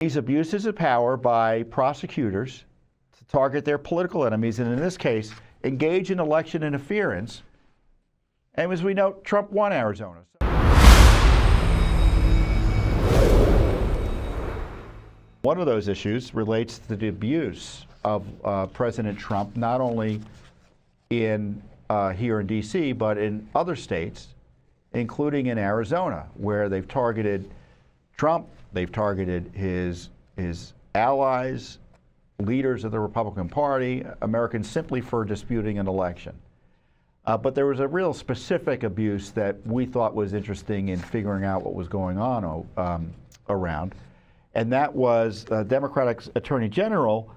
These abuses of power by prosecutors to target their political enemies, and in this case, engage in election interference. And as we know, Trump won Arizona. One of those issues relates to the abuse of President Trump, not only in here in D.C., but in other states, including in Arizona, where they've targeted Trump, they've targeted his allies, leaders of the Republican Party, Americans simply for disputing an election. But there was a real specific abuse that we thought was interesting in figuring out what was going on around, and that was Democratic Attorney General.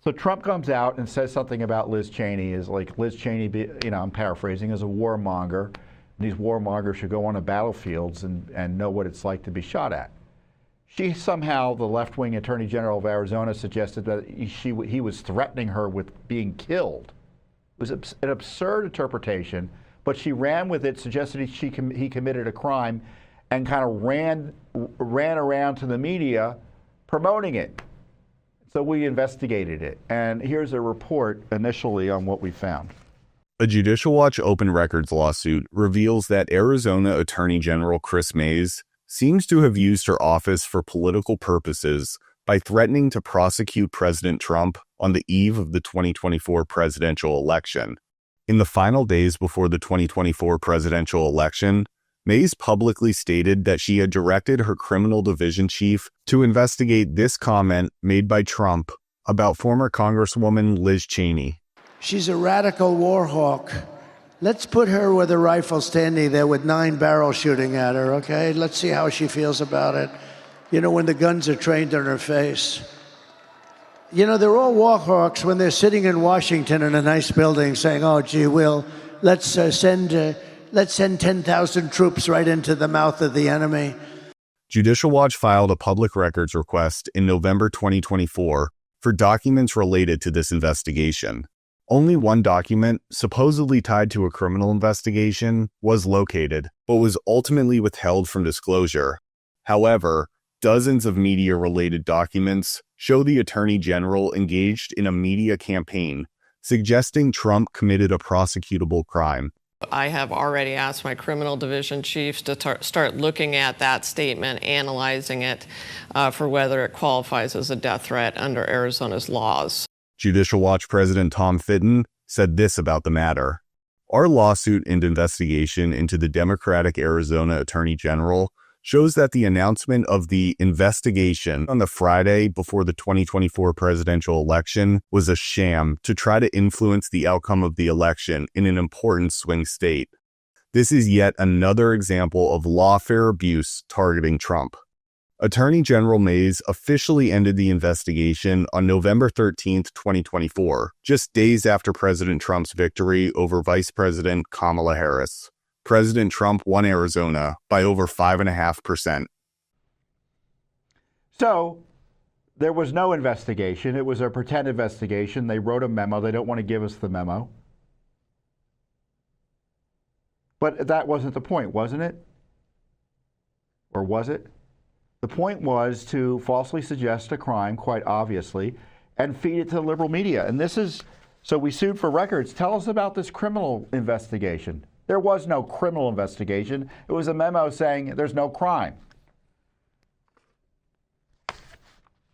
So Trump comes out and says something about Liz Cheney, is like Liz Cheney, I'm paraphrasing, is a warmonger. These warmongers should go on the battlefields and know what it's like to be shot at. She somehow, the left-wing Attorney General of Arizona, suggested that he was threatening her with being killed. It was an absurd interpretation, but she ran with it, suggested he committed a crime, and kind of ran around to the media promoting it. So we investigated it, and here's a report initially on what we found. A Judicial Watch open records lawsuit reveals that Arizona Attorney General Kris Mayes seems to have used her office for political purposes by threatening to prosecute President Trump on the eve of the 2024 presidential election. In the final days before the 2024 presidential election, Mayes publicly stated that she had directed her criminal division chief to investigate this comment made by Trump about former Congresswoman Liz Cheney. She's a radical war hawk. Let's put her with a rifle standing there with 9 barrels shooting at her, okay? Let's see how she feels about it. You know, when the guns are trained on her face. You know, they're all war hawks when they're sitting in Washington in a nice building saying, oh, gee, let's send 10,000 troops right into the mouth of the enemy. Judicial Watch filed a public records request in November 2024 for documents related to this investigation. Only one document, supposedly tied to a criminal investigation, was located, but was ultimately withheld from disclosure. However, dozens of media-related documents show the Attorney General engaged in a media campaign, suggesting Trump committed a prosecutable crime. I have already asked my criminal division chiefs to start looking at that statement, analyzing it for whether it qualifies as a death threat under Arizona's laws. Judicial Watch President Tom Fitton said this about the matter. Our lawsuit and investigation into the Democratic Arizona Attorney General shows that the announcement of the investigation on the Friday before the 2024 presidential election was a sham to try to influence the outcome of the election in an important swing state. This is yet another example of lawfare abuse targeting Trump. Attorney General Mayes officially ended the investigation on November 13, 2024, just days after President Trump's victory over Vice President Kamala Harris. President Trump won Arizona by over 5.5%. So there was no investigation. It was a pretend investigation. They wrote a memo. They don't want to give us the memo. But that wasn't the point, wasn't it? Or was it? The point was to falsely suggest a crime, quite obviously, and feed it to the liberal media. And this is, so we sued for records. Tell us about this criminal investigation. There was no criminal investigation. It was a memo saying there's no crime.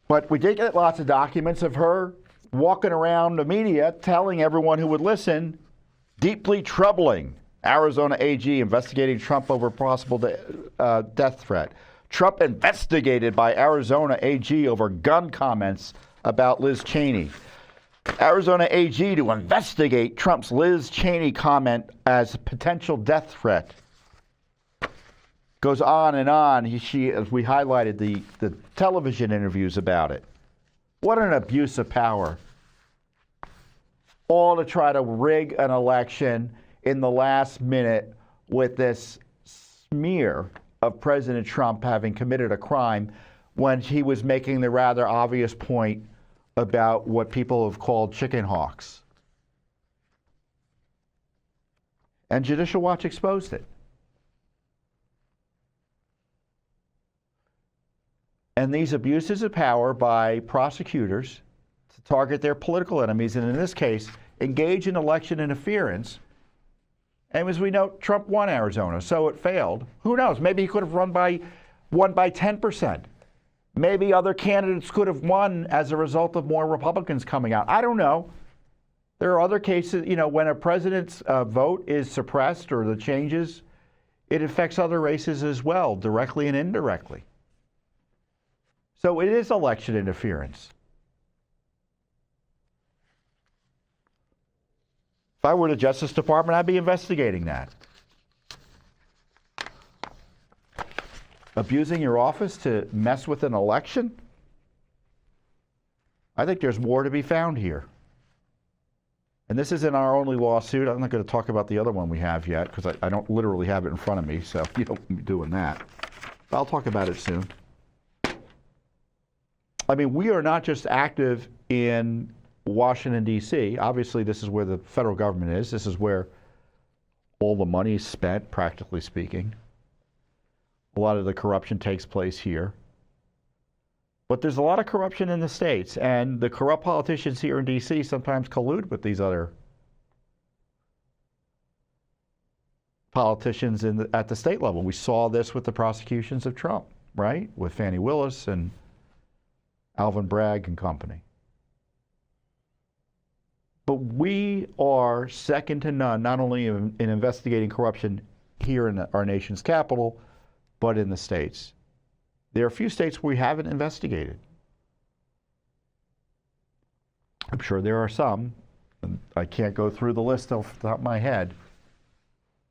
But we did get lots of documents of her walking around the media telling everyone who would listen, deeply troubling. Arizona AG investigating Trump over possible death threat. Trump investigated by Arizona AG over gun comments about Liz Cheney. Arizona AG to investigate Trump's Liz Cheney comment as potential death threat. Goes on and on. As we highlighted the television interviews about it. What an abuse of power. All to try to rig an election in the last minute with this smear of President Trump having committed a crime when he was making the rather obvious point about what people have called chicken hawks. And Judicial Watch exposed it. And these abuses of power by prosecutors to target their political enemies, and in this case, engage in election interference. And as we know, Trump won Arizona, so it failed. Who knows? Maybe he could have won by 10%. Maybe other candidates could have won as a result of more Republicans coming out. I don't know. There are other cases, when a president's vote is suppressed or the changes, it affects other races as well, directly and indirectly. So it is election interference. If I were the Justice Department, I'd be investigating that. Abusing your office to mess with an election? I think there's more to be found here. And this isn't our only lawsuit. I'm not going to talk about the other one we have yet because I don't literally have it in front of me, so you don't be doing that. But I'll talk about it soon. I mean, we are not just active in Washington, D.C. Obviously, this is where the federal government is. This is where all the money is spent, practically speaking. A lot of the corruption takes place here. But there's a lot of corruption in the states, and the corrupt politicians here in D.C. sometimes collude with these other politicians at the state level. We saw this with the prosecutions of Trump, right? With Fani Willis and Alvin Bragg and company. But we are second to none, not only in investigating corruption here in our nation's capital, but in the states. There are a few states we haven't investigated. I'm sure there are some. And I can't go through the list off the top of my head.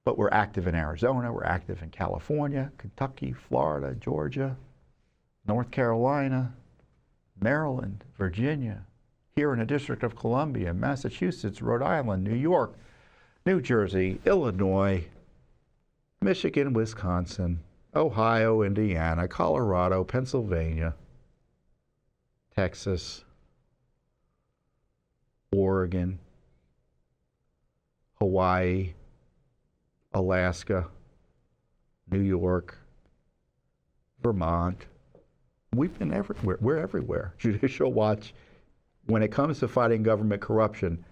But we're active in Arizona, we're active in California, Kentucky, Florida, Georgia, North Carolina, Maryland, Virginia, here in the District of Columbia, Massachusetts, Rhode Island, New York, New Jersey, Illinois, Michigan, Wisconsin, Ohio, Indiana, Colorado, Pennsylvania, Texas, Oregon, Hawaii, Alaska, New York, Vermont. We've been everywhere. We're everywhere. Judicial Watch, when it comes to fighting government corruption,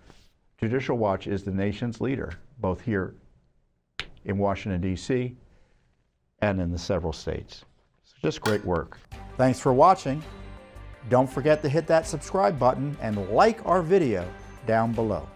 Judicial Watch is the nation's leader, both here in Washington, D.C., and in the several states. It's just great work. Thanks for watching. Don't forget to hit that subscribe button and like our video down below.